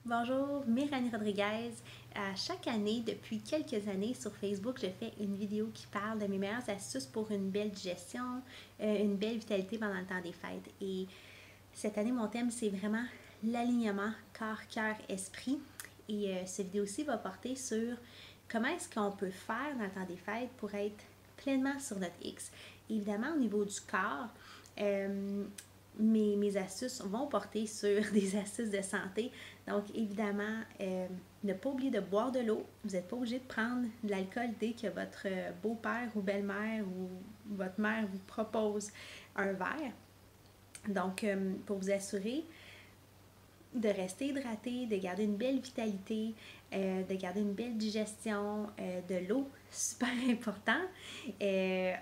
Bonjour, Méranie Rodriguez. À chaque année, depuis quelques années, sur Facebook, je fais une vidéo qui parle de mes meilleures astuces pour une belle digestion, une belle vitalité pendant le temps des fêtes. Et cette année, mon thème, c'est vraiment l'alignement corps, cœur, esprit. Et cette vidéo-ci va porter sur comment est-ce qu'on peut faire dans le temps des fêtes pour être pleinement sur notre X. Évidemment, au niveau du corps, mes astuces vont porter sur des astuces de santé. Donc, évidemment, ne pas oublier de boire de l'eau. Vous n'êtes pas obligé de prendre de l'alcool dès que votre beau-père ou belle-mère ou votre mère vous propose un verre. Donc, pour vous assurer de rester hydraté, de garder une belle vitalité, de garder une belle digestion, de l'eau, super important.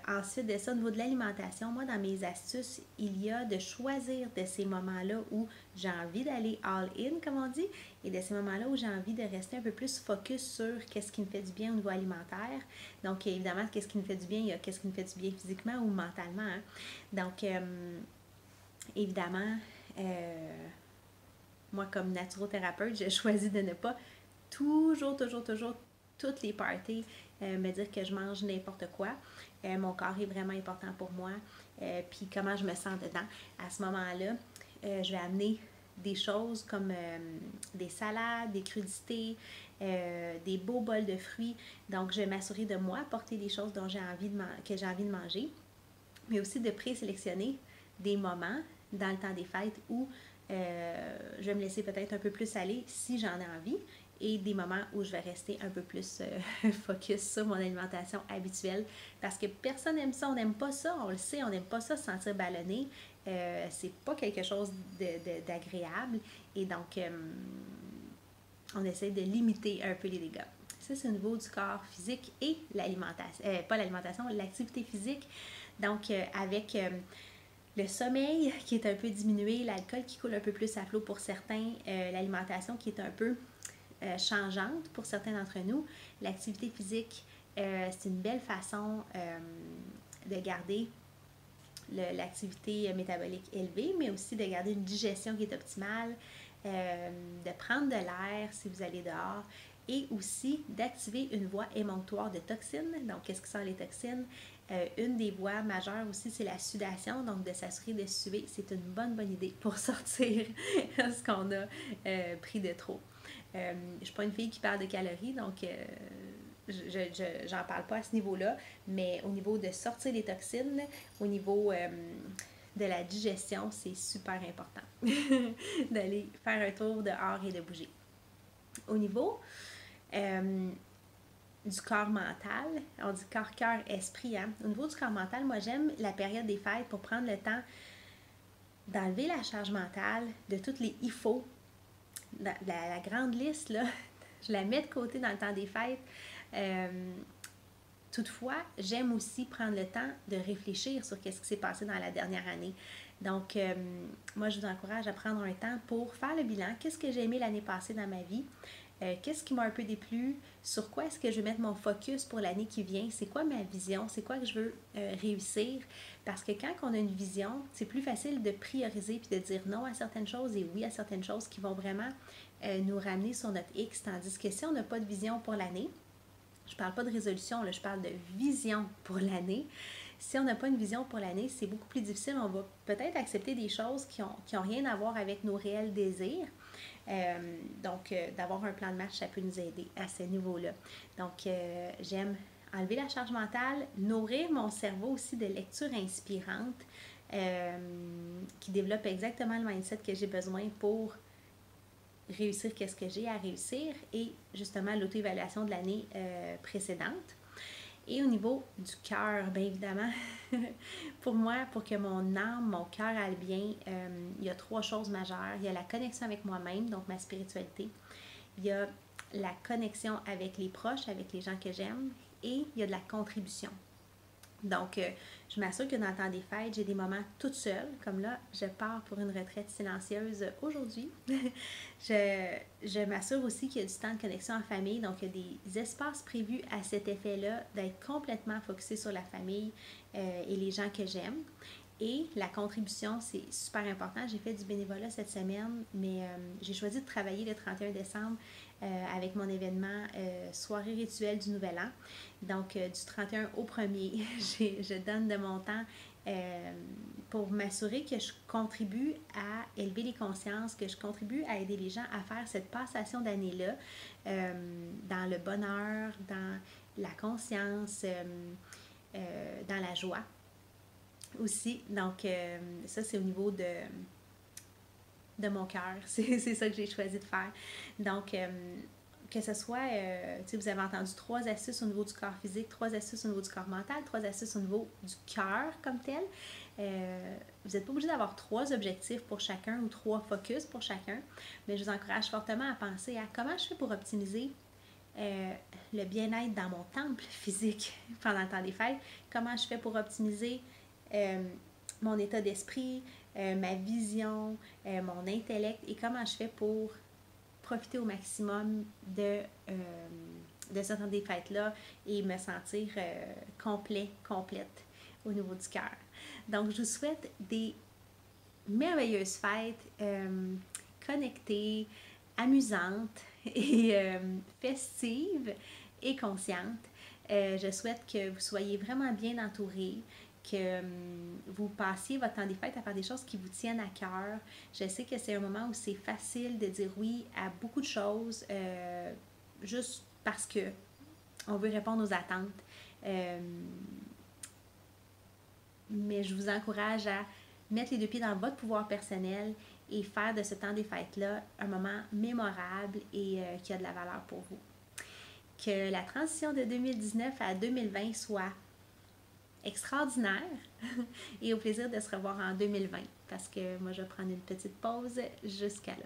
Ensuite de ça, au niveau de l'alimentation, moi, dans mes astuces, il y a de choisir de ces moments-là où j'ai envie d'aller all-in, comme on dit, et de ces moments-là où j'ai envie de rester un peu plus focus sur qu'est-ce qui me fait du bien au niveau alimentaire. Donc, évidemment, qu'est-ce qui me fait du bien, il y a qu'est-ce qui me fait du bien physiquement ou mentalement. Hein? Donc, évidemment, moi, comme naturothérapeute, j'ai choisi de ne pas toujours, toutes les parties, me dire que je mange n'importe quoi. Mon corps est vraiment important pour moi. Puis comment je me sens dedans. À ce moment-là, je vais amener des choses comme des salades, des crudités, des beaux bols de fruits. Donc, je vais m'assurer de moi apporter des choses dont que j'ai envie de manger, mais aussi de présélectionner des moments dans le temps des fêtes où je vais me laisser peut-être un peu plus aller si j'en ai envie, et des moments où je vais rester un peu plus focus sur mon alimentation habituelle, parce que personne n'aime ça, on n'aime pas ça, on le sait, on n'aime pas ça se sentir ballonné, c'est pas quelque chose d'agréable, et donc on essaie de limiter un peu les dégâts. Ça, c'est au niveau du corps physique et l'alimentation, pas l'alimentation, l'activité physique. Donc, avec le sommeil qui est un peu diminué, l'alcool qui coule un peu plus à flot pour certains, l'alimentation qui est un peu changeante pour certains d'entre nous, l'activité physique, c'est une belle façon de garder l'activité métabolique élevée, mais aussi de garder une digestion qui est optimale, de prendre de l'air si vous allez dehors, et aussi d'activer une voie émonctoire de toxines. Donc, qu'est-ce que sont les toxines? Une des voies majeures aussi, c'est la sudation, donc de s'assurer de suer, c'est une bonne idée pour sortir ce qu'on a pris de trop. Je ne suis pas une fille qui parle de calories, donc j'en parle pas à ce niveau-là, mais au niveau de sortir les toxines, au niveau de la digestion, c'est super important d'aller faire un tour dehors et de bouger. Au niveau du corps mental, on dit corps, cœur, esprit. Hein? Au niveau du corps mental, moi j'aime la période des fêtes pour prendre le temps d'enlever la charge mentale de toutes les il faut. La grande liste, là, je la mets de côté dans le temps des fêtes. Toutefois, j'aime aussi prendre le temps de réfléchir sur ce qui s'est passé dans la dernière année. Donc, moi, je vous encourage à prendre un temps pour faire le bilan. Qu'est-ce que j'ai aimé l'année passée dans ma vie? Qu'est-ce qui m'a un peu déplu? Sur quoi est-ce que je vais mettre mon focus pour l'année qui vient? C'est quoi ma vision? C'est quoi que je veux réussir? Parce que quand on a une vision, c'est plus facile de prioriser puis de dire non à certaines choses et oui à certaines choses qui vont vraiment nous ramener sur notre X. Tandis que si on n'a pas de vision pour l'année, je parle pas de résolution, là, je parle de vision pour l'année. Si on n'a pas une vision pour l'année, c'est beaucoup plus difficile. On va peut-être accepter des choses qui ont rien à voir avec nos réels désirs. Donc, d'avoir un plan de match, ça peut nous aider à ce niveau-là. Donc, j'aime enlever la charge mentale, nourrir mon cerveau aussi de lectures inspirantes qui développent exactement le mindset que j'ai besoin pour réussir qu'est-ce que j'ai à réussir, et justement l'auto-évaluation de l'année précédente. Et au niveau du cœur, bien évidemment, pour moi, pour que mon âme, mon cœur aille bien, il y a 3 choses majeures. Il y a la connexion avec moi-même, donc ma spiritualité. Il y a la connexion avec les proches, avec les gens que j'aime. Et il y a de la contribution. Donc, je m'assure que dans le temps des fêtes, j'ai des moments toute seule. Comme là, je pars pour une retraite silencieuse aujourd'hui. je m'assure aussi qu'il y a du temps de connexion en famille. Donc, il y a des espaces prévus à cet effet-là, d'être complètement focusé sur la famille et les gens que j'aime. Et la contribution, c'est super important. J'ai fait du bénévolat cette semaine, mais j'ai choisi de travailler le 31 décembre avec mon événement Soirée rituelle du Nouvel An. Donc, du 31 au 1er, je donne de mon temps pour m'assurer que je contribue à élever les consciences, que je contribue à aider les gens à faire cette passation d'année-là dans le bonheur, dans la conscience, dans la joie aussi. Donc, ça, c'est au niveau de mon cœur. C'est ça que j'ai choisi de faire. Donc, que ce soit, vous avez entendu 3 astuces au niveau du corps physique, 3 astuces au niveau du corps mental, 3 astuces au niveau du cœur comme tel. Vous n'êtes pas obligé d'avoir 3 objectifs pour chacun ou 3 focus pour chacun, mais je vous encourage fortement à penser à comment je fais pour optimiser le bien-être dans mon temple physique pendant le temps des fêtes, comment je fais pour optimiser mon état d'esprit, ma vision, mon intellect et comment je fais pour profiter au maximum de ce temps des fêtes-là et me sentir complète au niveau du cœur. Donc, je vous souhaite des merveilleuses fêtes connectées, amusantes et festives et conscientes. Je souhaite que vous soyez vraiment bien entourés, que vous passiez votre temps des fêtes à faire des choses qui vous tiennent à cœur. Je sais que c'est un moment où c'est facile de dire oui à beaucoup de choses juste parce que on veut répondre aux attentes. Mais je vous encourage à mettre les 2 pieds dans votre pouvoir personnel et faire de ce temps des fêtes-là un moment mémorable et qui a de la valeur pour vous. Que la transition de 2019 à 2020 soit extraordinaire et au plaisir de se revoir en 2020 parce que moi je vais prendre une petite pause jusqu'à là.